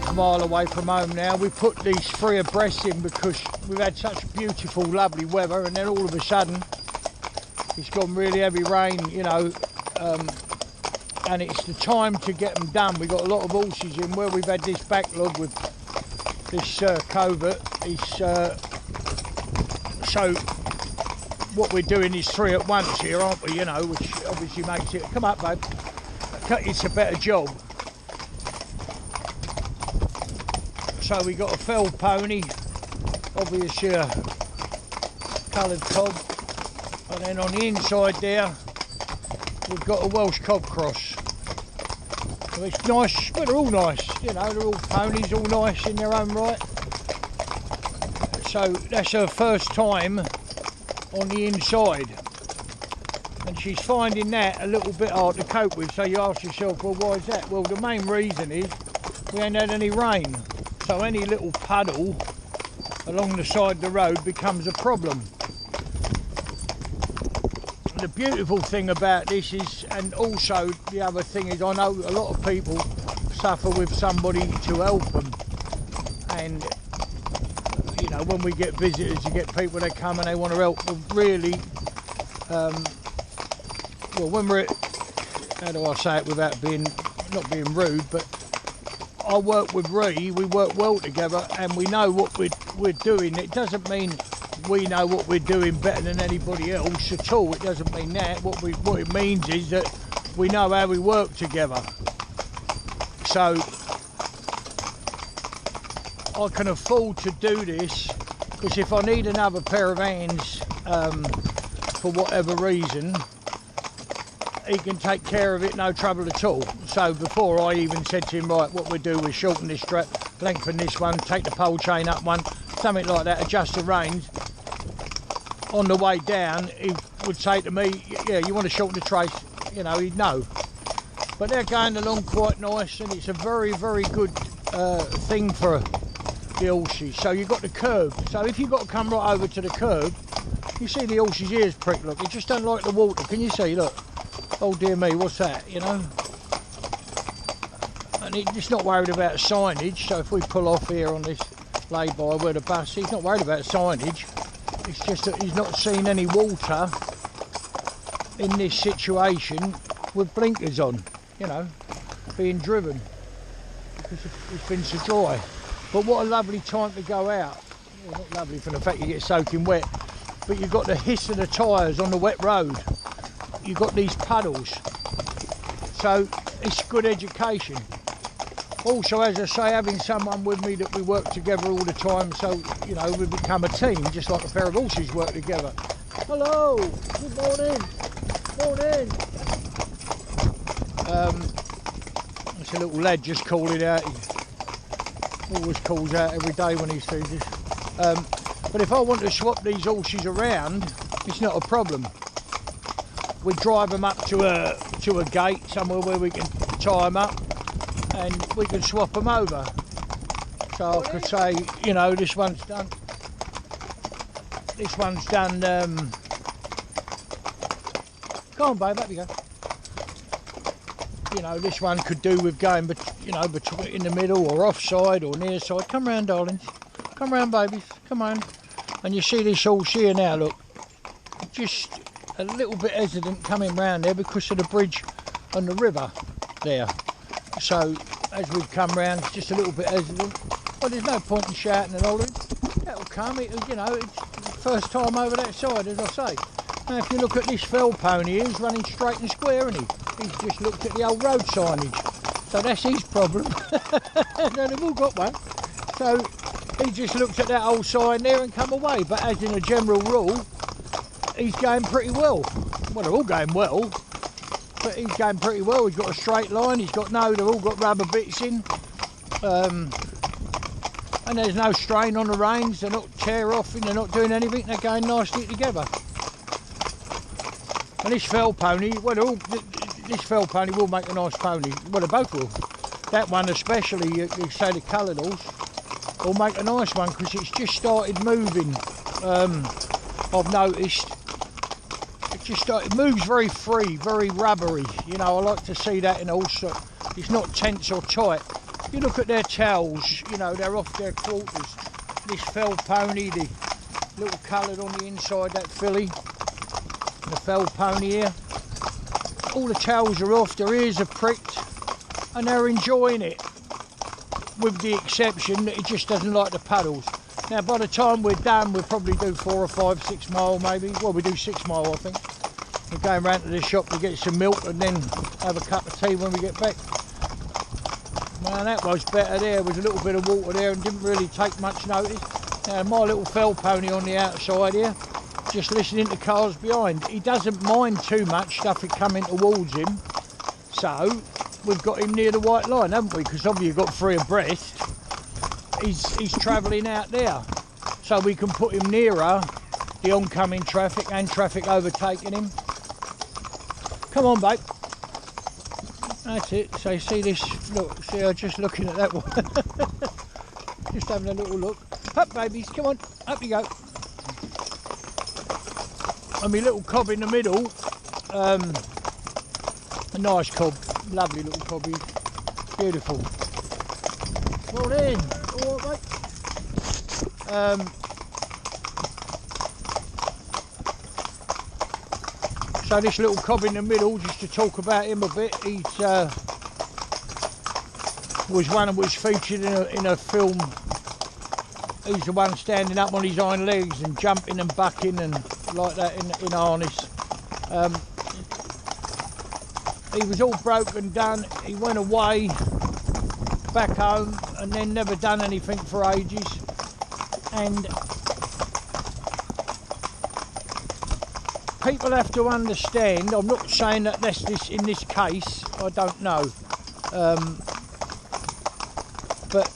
1.5 mile away from home now. We put these 3 abreast in because we've had such beautiful, lovely weather, and then all of a sudden it's gone really heavy rain, you know, and it's the time to get them done. We've got a lot of horses in where we've had this backlog with this covert. So what we're doing is 3 at once here, aren't we, you know, which obviously makes it, come up babe, it's a better job. So we got a fell pony, obviously a coloured cob, and then on the inside there we've got a Welsh cob cross. So it's nice, but they're all nice, you know, they're all ponies, all nice in their own right. So that's her first time on the inside, and she's finding that a little bit hard to cope with. So you ask yourself, well, why is that? Well, the main reason is we ain't had any rain, so any little puddle along the side of the road becomes a problem. The beautiful thing about this is, and also the other thing is, I know a lot of people suffer with somebody to help them, and you know, when we get visitors, you get people that come and they want to help them really, well, when we're at, how do I say it without being, not being rude, but I work with Ree, we work well together and we know what we're doing. It doesn't mean we know what we're doing better than anybody else at all. It doesn't mean that. What it means is that we know how we work together. So I can afford to do this, because if I need another pair of hands for whatever reason, he can take care of it, no trouble at all. So before I even said to him, right, what we do, we shorten this strap, lengthen this one, take the pole chain up one, something like that, adjust the reins. On the way down, he would say to me, yeah, you want to shorten the trace? You know, he'd know. But they're going along quite nice, and it's a very, very good thing for the horses. So you've got the curb. So if you've got to come right over to the curb, you see the horse's ears prick, look. They just don't like the water. Can you see, look? Oh dear me, what's that, you know? And he's not worried about signage, so if we pull off here on this lay-by where the bus, he's not worried about signage. It's just that he's not seen any water in this situation with blinkers on, you know, being driven, because it's been so dry. But what a lovely time to go out. Well, not lovely from the fact you get soaking wet, but you've got the hiss of the tyres on the wet road. You've got these puddles, so it's good education. Also, as I say, having someone with me that we work together all the time, so you know, we become a team, just like a pair of horses work together. Hello, good morning, morning. It's a little lad just calling out. He always calls out every day when he sees this. But if I want to swap these horses around, it's not a problem. We drive them up to a gate somewhere where we can tie them up, and we can swap them over. So I could say, you know, this one's done. This one's done. Go on, babe, up you go. You know, this one could do with going, you know, between in the middle or offside or near side. Come round, darlings. Come round, babies. Come on. And you see this horse here now. Look, just a little bit hesitant coming round there because of the bridge on the river there. So as we've come round, it's just a little bit hesitant. Well, there's no point in shouting and hollering. That'll come. You know, it's the first time over that side, as I say. Now, if you look at this fell pony, he's running straight and square, isn't he? He's just looked at the old road signage. So that's his problem. No, they've all got one. So he just looked at that old sign there and come away. But as in a general rule, he's going pretty well. Well, they're all going well, but he's going pretty well. He's got a straight line. He's got they've all got rubber bits in. And there's no strain on the reins. They're not tear off and they're not doing anything. They're going nicely together. And this fell pony, well, this fell pony will make a nice pony. Well, they both will. That one especially, you say the coloured horse, will make a nice one because it's just started moving. I've noticed. It moves very free, very rubbery. You know, I like to see that in a horse. It's not tense or tight. You look at their tails, you know, they're off their quarters. This fell pony, the little coloured on the inside, that filly, the fell pony here, all the tails are off, their ears are pricked, and they're enjoying it, with the exception that it just doesn't like the puddles. Now by the time we're done, we'll probably do 4 or 5, 6 mile maybe. Well, we do 6 mile I think. We're going round to the shop to get some milk and then have a cup of tea when we get back. Man, that was better there. There was a little bit of water there and didn't really take much notice. Now my little fell pony on the outside here, just listening to cars behind. He doesn't mind too much stuff coming towards him. So we've got him near the white line, haven't we? Because obviously you've got 3 abreast. He's travelling out there. So we can put him nearer the oncoming traffic and traffic overtaking him. Come on, babe. That's it. So see this, look, see her just looking at that one. Just having a little look. Up, babies, come on, up you go. And my little cob in the middle, a nice cob, lovely little cobby, beautiful. Well then, all right, mate. So this little cob in the middle, just to talk about him a bit, he's was one that was featured in a film. He's the one standing up on his hind legs and jumping and bucking and like that in harness. He was all broken done. He went away back home and then never done anything for ages. And people have to understand, I'm not saying that that's this in this case, I don't know, but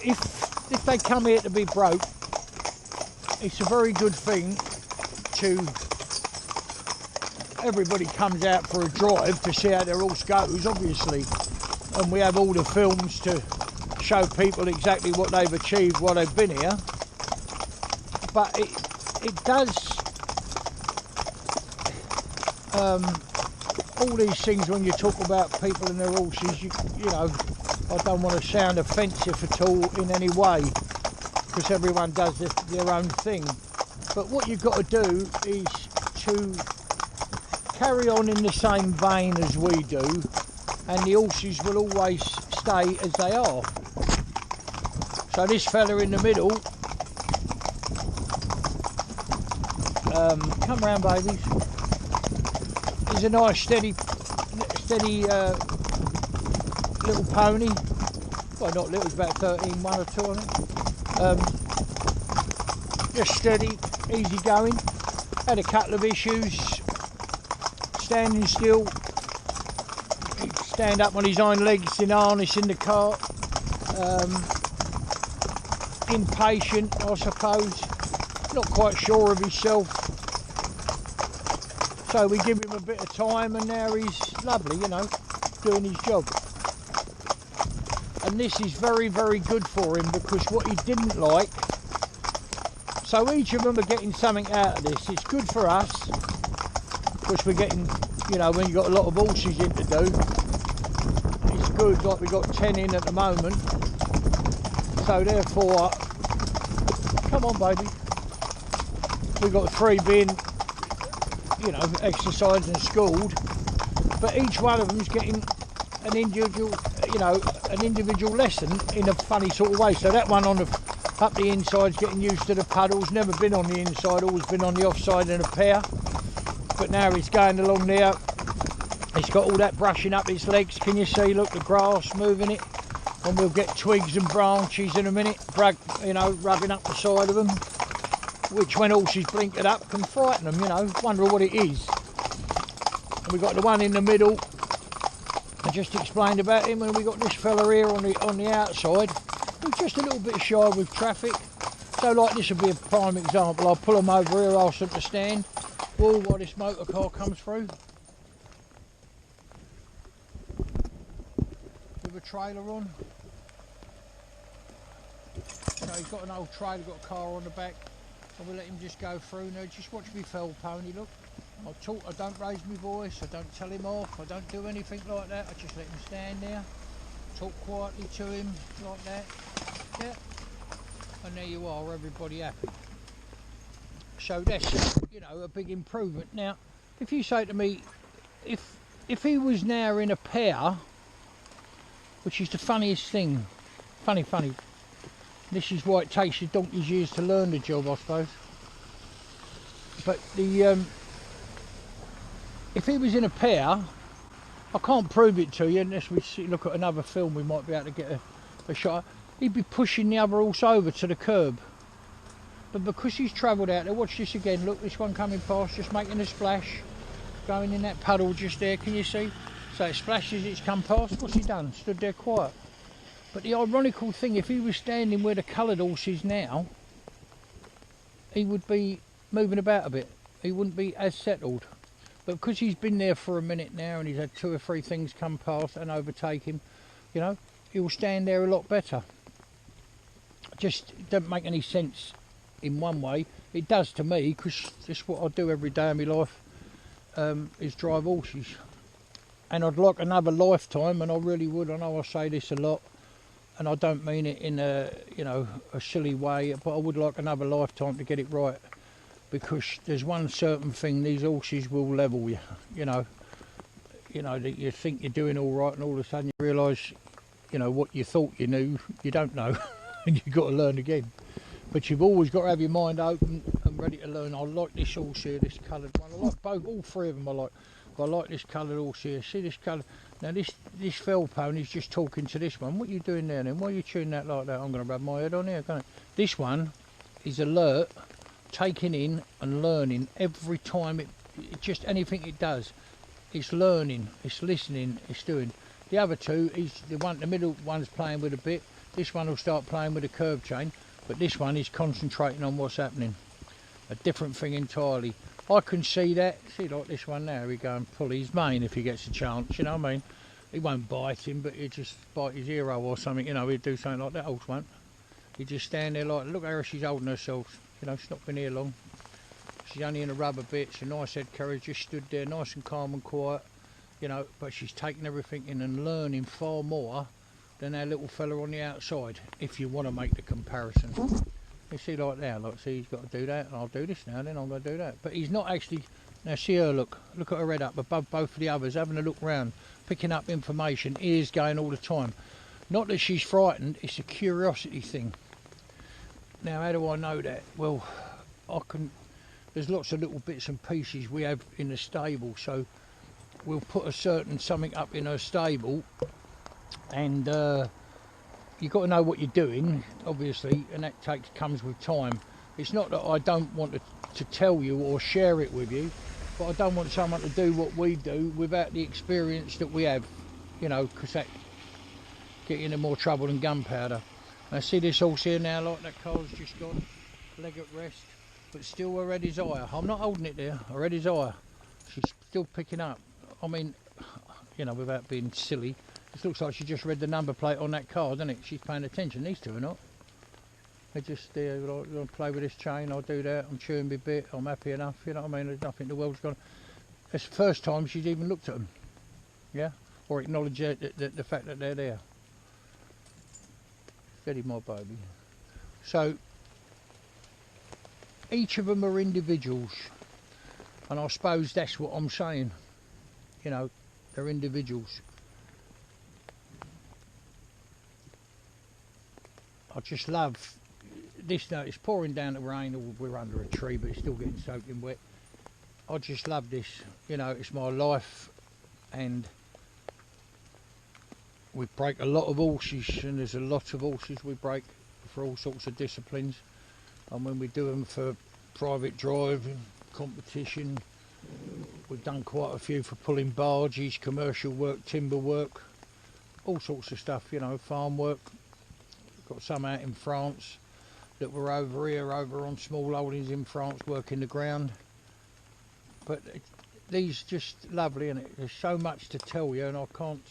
if they come here to be broke, it's a very good thing to, everybody comes out for a drive to see how their horse goes, obviously, and we have all the films to show people exactly what they've achieved while they've been here, but it does, all these things when you talk about people and their horses, you know, I don't want to sound offensive at all in any way, because everyone does their own thing. But what you've got to do is to carry on in the same vein as we do, and the horses will always stay as they are. So this fella in the middle, come round, babies. He's a nice steady little pony. Well, not little, it's about 13, 1 or 2 on it. Just steady, easy going. Had a couple of issues. Standing still. He'd stand up on his hind legs in harness in the cart. Impatient, I suppose. Not quite sure of himself. So we give him a bit of time and now he's lovely, you know, doing his job. And this is very, very good for him, because what he didn't like, so each of them are getting something out of this. It's good for us, because we're getting, you know, when you've got a lot of horses in to do, it's good, like we've got 10 in at the moment. So therefore, come on baby, we've got 3 being, you know, exercised and schooled, but each one of them is getting an individual, you know, an individual lesson in a funny sort of way. So that one on the up the inside's getting used to the puddles, never been on the inside, always been on the offside in a pair, but now he's going along there. He's got all that brushing up his legs, can you see? Look, the grass moving it, and we'll get twigs and branches in a minute, you know, rubbing up the side of them, which when horses blink it up can frighten them, you know, wonder what it is. And we've got the one in the middle, I just explained about him, and we got this fella here on the outside, who's just a little bit shy with traffic. So like this would be a prime example. I'll pull them over here, ask them to stand, while this motor car comes through. With a trailer on. So he's got an old trailer, got a car on the back. So we'll let him just go through. Now just watch me fell pony, look. I don't raise my voice, I don't tell him off, I don't do anything like that, I just let him stand there. talk quietly to him like that. Yeah. And there you are, everybody happy. So that's, you know, a big improvement. Now, if you say to me, if he was now in a pair, which is the funniest thing, funny, this is why it takes you donkey's years to learn the job, I suppose. But the if he was in a pair, I can't prove it to you unless we look at another film. We might be able to get a shot. He'd be pushing the other horse over to the curb. But because he's travelled out there, watch this again. Look, this one coming past, just making a splash, going in that puddle just there. Can you see? So it splashes, it's come past. What's he done? Stood there quiet. But the ironical thing, if he was standing where the coloured horse is now, he would be moving about a bit. He wouldn't be as settled. But because he's been there for a minute now and he's had 2 or 3 things come past and overtake him, you know, he'll stand there a lot better. Just don't make any sense in one way. It does to me, because that's what I do every day of my life, is drive horses. And I'd like another lifetime, and I really would. I know I say this a lot, and I don't mean it in a, you know, a silly way, but I would like another lifetime to get it right. Because there's one certain thing, these horses will level you, you know, that you think you're doing all right and all of a sudden you realise, you know, what you thought you knew, you don't know, and you've got to learn again. But you've always got to have your mind open and ready to learn. I like this horse here, this coloured one. I like both, all 3 of them I like. But I like this coloured horse here. See this colour? Now this fell pony's just talking to this one. What are you doing there then? Why are you tuning that like that? I'm going to rub my head on here, can't I? This one is alert, taking in and learning every time it just anything it does. It's learning, it's listening, it's doing. The other 2 is the middle one's playing with a bit. This one will start playing with a curb chain, but this one is concentrating on what's happening. A different thing entirely. I can see that. See, like this one now, he go and pull his mane if he gets a chance, you know what I mean? He won't bite him, but he'll just bite his ear or something, you know, he'll do something like that. Horse won't. He just stand there like, look how she's holding herself. You know, she's not been here long. She's only in a rubber bit. It's a nice head carriage, just stood there nice and calm and quiet, you know, but she's taking everything in and learning far more than our little fella on the outside, if you want to make the comparison. You see like that, like, see, he's got to do that, and I'll do this now, then I'm going to do that. But he's not actually, now see her, look at her head up above both of the others, having a look round, picking up information, ears going all the time. Not that she's frightened, it's a curiosity thing. Now, how do I know that? Well, there's lots of little bits and pieces we have in the stable, so we'll put a certain something up in her stable, and you've got to know what you're doing, obviously, and that comes with time. It's not that I don't want to tell you or share it with you, but I don't want someone to do what we do without the experience that we have, you know, because that get you into more trouble than gunpowder. I see this horse here now, like that car's just gone, leg at rest, but still her head is higher. I'm not holding it there, her head is higher. She's still picking up. I mean, you know, without being silly, it looks like she just read the number plate on that car, doesn't it? She's paying attention. These 2 are not. They just, like, play with this chain, I'll do that, I'm chewing my bit, I'm happy enough, you know what I mean? There's nothing, the world's gone. It's the first time she's even looked at them, yeah? Or acknowledged the fact that they're there. Steady, my baby. So, each of them are individuals, and I suppose that's what I'm saying. You know, they're individuals. I just love this. Now it's pouring down the rain, or we're under a tree, but it's still getting soaking wet. I just love this. You know, it's my life, and we break a lot of horses, and there's a lot of horses we break for all sorts of disciplines. And when we do them for private driving, competition, we've done quite a few for pulling barges, commercial work, timber work, all sorts of stuff, you know, farm work. Got some out in France that were over here, over on small holdings in France, working the ground. But these just lovely, and there's so much to tell you, and I can't.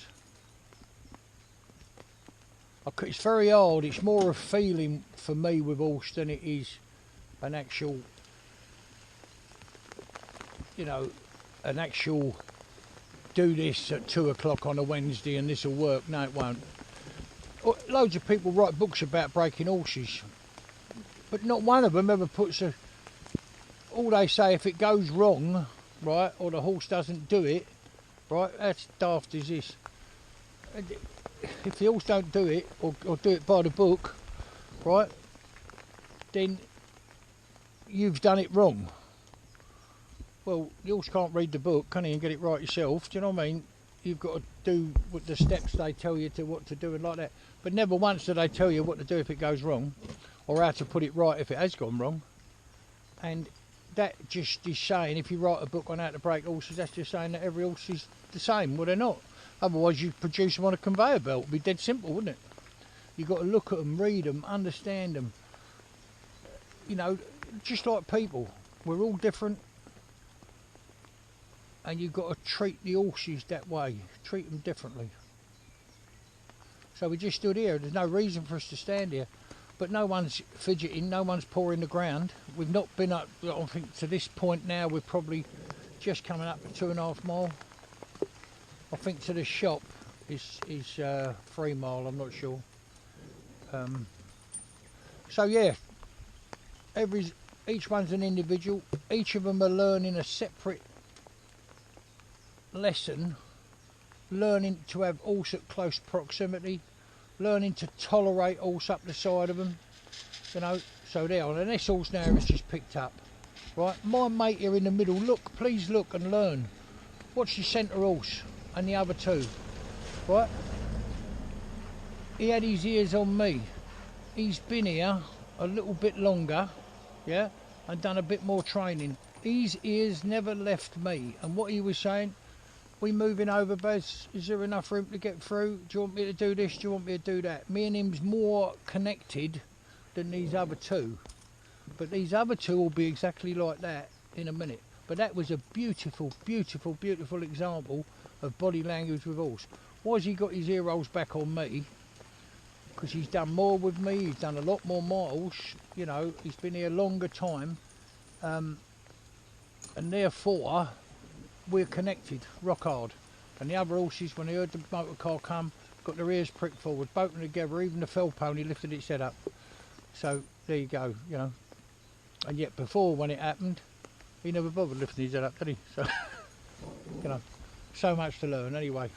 It's very hard. It's more a feeling for me with horse than it is an actual, you know, an actual do this at 2 o'clock on a Wednesday and this will work. No, it won't. loads of people write books about breaking horses, but not one of them ever puts a... All they say, if it goes wrong, right, or the horse doesn't do it, right, that's daft as this. If the horse don't do it, or do it by the book, right, then you've done it wrong. Well, the horse can't read the book, can he, and get it right yourself, do you know what I mean? You've got to do what the steps they tell you to what to do and like that. But never once do they tell you what to do if it goes wrong, or how to put it right if it has gone wrong. And that just is saying, if you write a book on how to break horses, that's just saying that every horse is the same. Well, they're not. Otherwise you'd produce them on a conveyor belt. It'd be dead simple, wouldn't it? You've got to look at them, read them, understand them. You know, just like people, we're all different. And you've got to treat the horses that way, treat them differently. So we just stood here, there's no reason for us to stand here, but no one's fidgeting, no one's pouring the ground. We've not been up, I think to this point now, we're probably just coming up to 2.5 mile. I think to the shop is 3 mile, I'm not sure. So yeah, each one's an individual, each of them are learning a separate lesson, learning to have horse at close proximity, learning to tolerate horse up the side of them, you know. So there, and this horse now is just picked up, right? My mate here in the middle, look, please look and learn. Watch the centre horse and the other two, right? He had his ears on me. He's been here a little bit longer, yeah, and done a bit more training. His ears never left me, and what he was saying, we moving over, Baz, is there enough room to get through? Do you want me to do this? Do you want me to do that? Me and him's more connected than these other two. But these other two will be exactly like that in a minute. But that was a beautiful, beautiful, beautiful example of body language with horse. Why has he got his ear rolls back on me? Because he's done more with me, he's done a lot more miles, you know, he's been here a longer time. And therefore, we're connected, rock hard. And the other horses, when they heard the motor car come, got their ears pricked forward, both them together, even the fell pony lifted its head up. So there you go, you know. And yet before, when it happened, he never bothered lifting his head up, did he? So, you know, so much to learn anyway.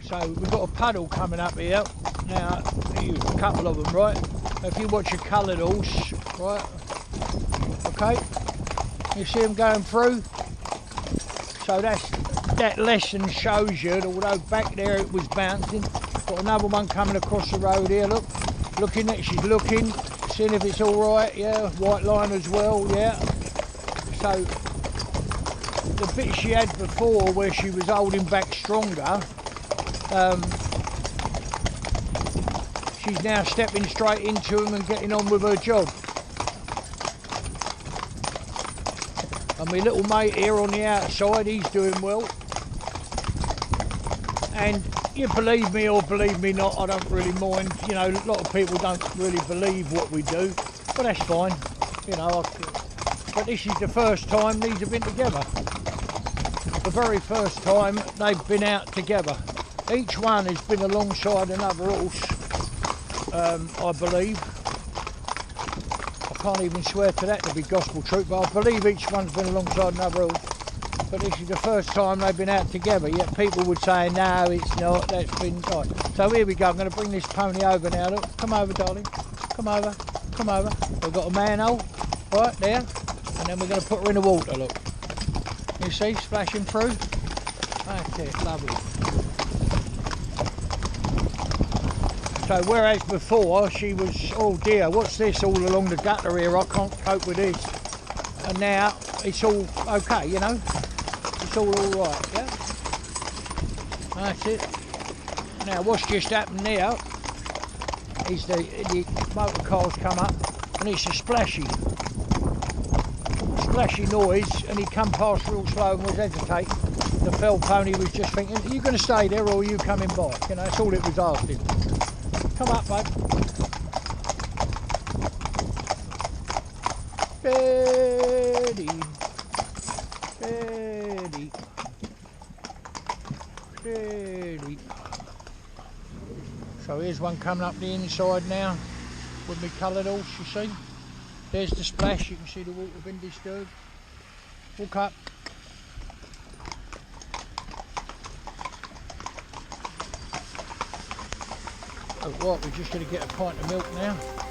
So we've got a puddle coming up here. Now, a couple of them, right? If you watch a coloured horse, right? Okay, you see them going through? So that lesson shows you that although back there it was bouncing, got another one coming across the road here, look. Looking at, she's looking, seeing if it's alright, yeah, white line as well, yeah. So, the bit she had before where she was holding back stronger, she's now stepping straight into them and getting on with her job. And my little mate here on the outside, he's doing well. And you believe me or believe me not, I don't really mind. You know, a lot of people don't really believe what we do, but that's fine. You know, but this is the first time these have been together. The very first time they've been out together. Each one has been alongside another horse, I believe. I can't even swear to that to be gospel truth, but I believe each one's been alongside another horse. But this is the first time they've been out together, yet people would say, no, it's not, that's been right. So here we go, I'm going to bring this pony over now, look, come over darling, come over, come over. We've got a manhole, right there, and then we're going to put her in the water, look. You see, splashing through, that's it, lovely. So whereas before she was, oh dear, what's this all along the gutter here, I can't cope with this. And now it's all okay, you know, it's all right, yeah. That's it. Now what's just happened now is the motor car's come up and it's a splashy noise, and he come past real slow and was hesitating. The fell pony was just thinking, are you going to stay there or are you coming by? You know, that's all it was asking. Come up, mate. Steady. Steady. Steady. So here's one coming up the inside now with my coloured horse, you see. There's the splash, you can see the water been disturbed. Walk up. Oh, right, we're just going to get a pint of milk now.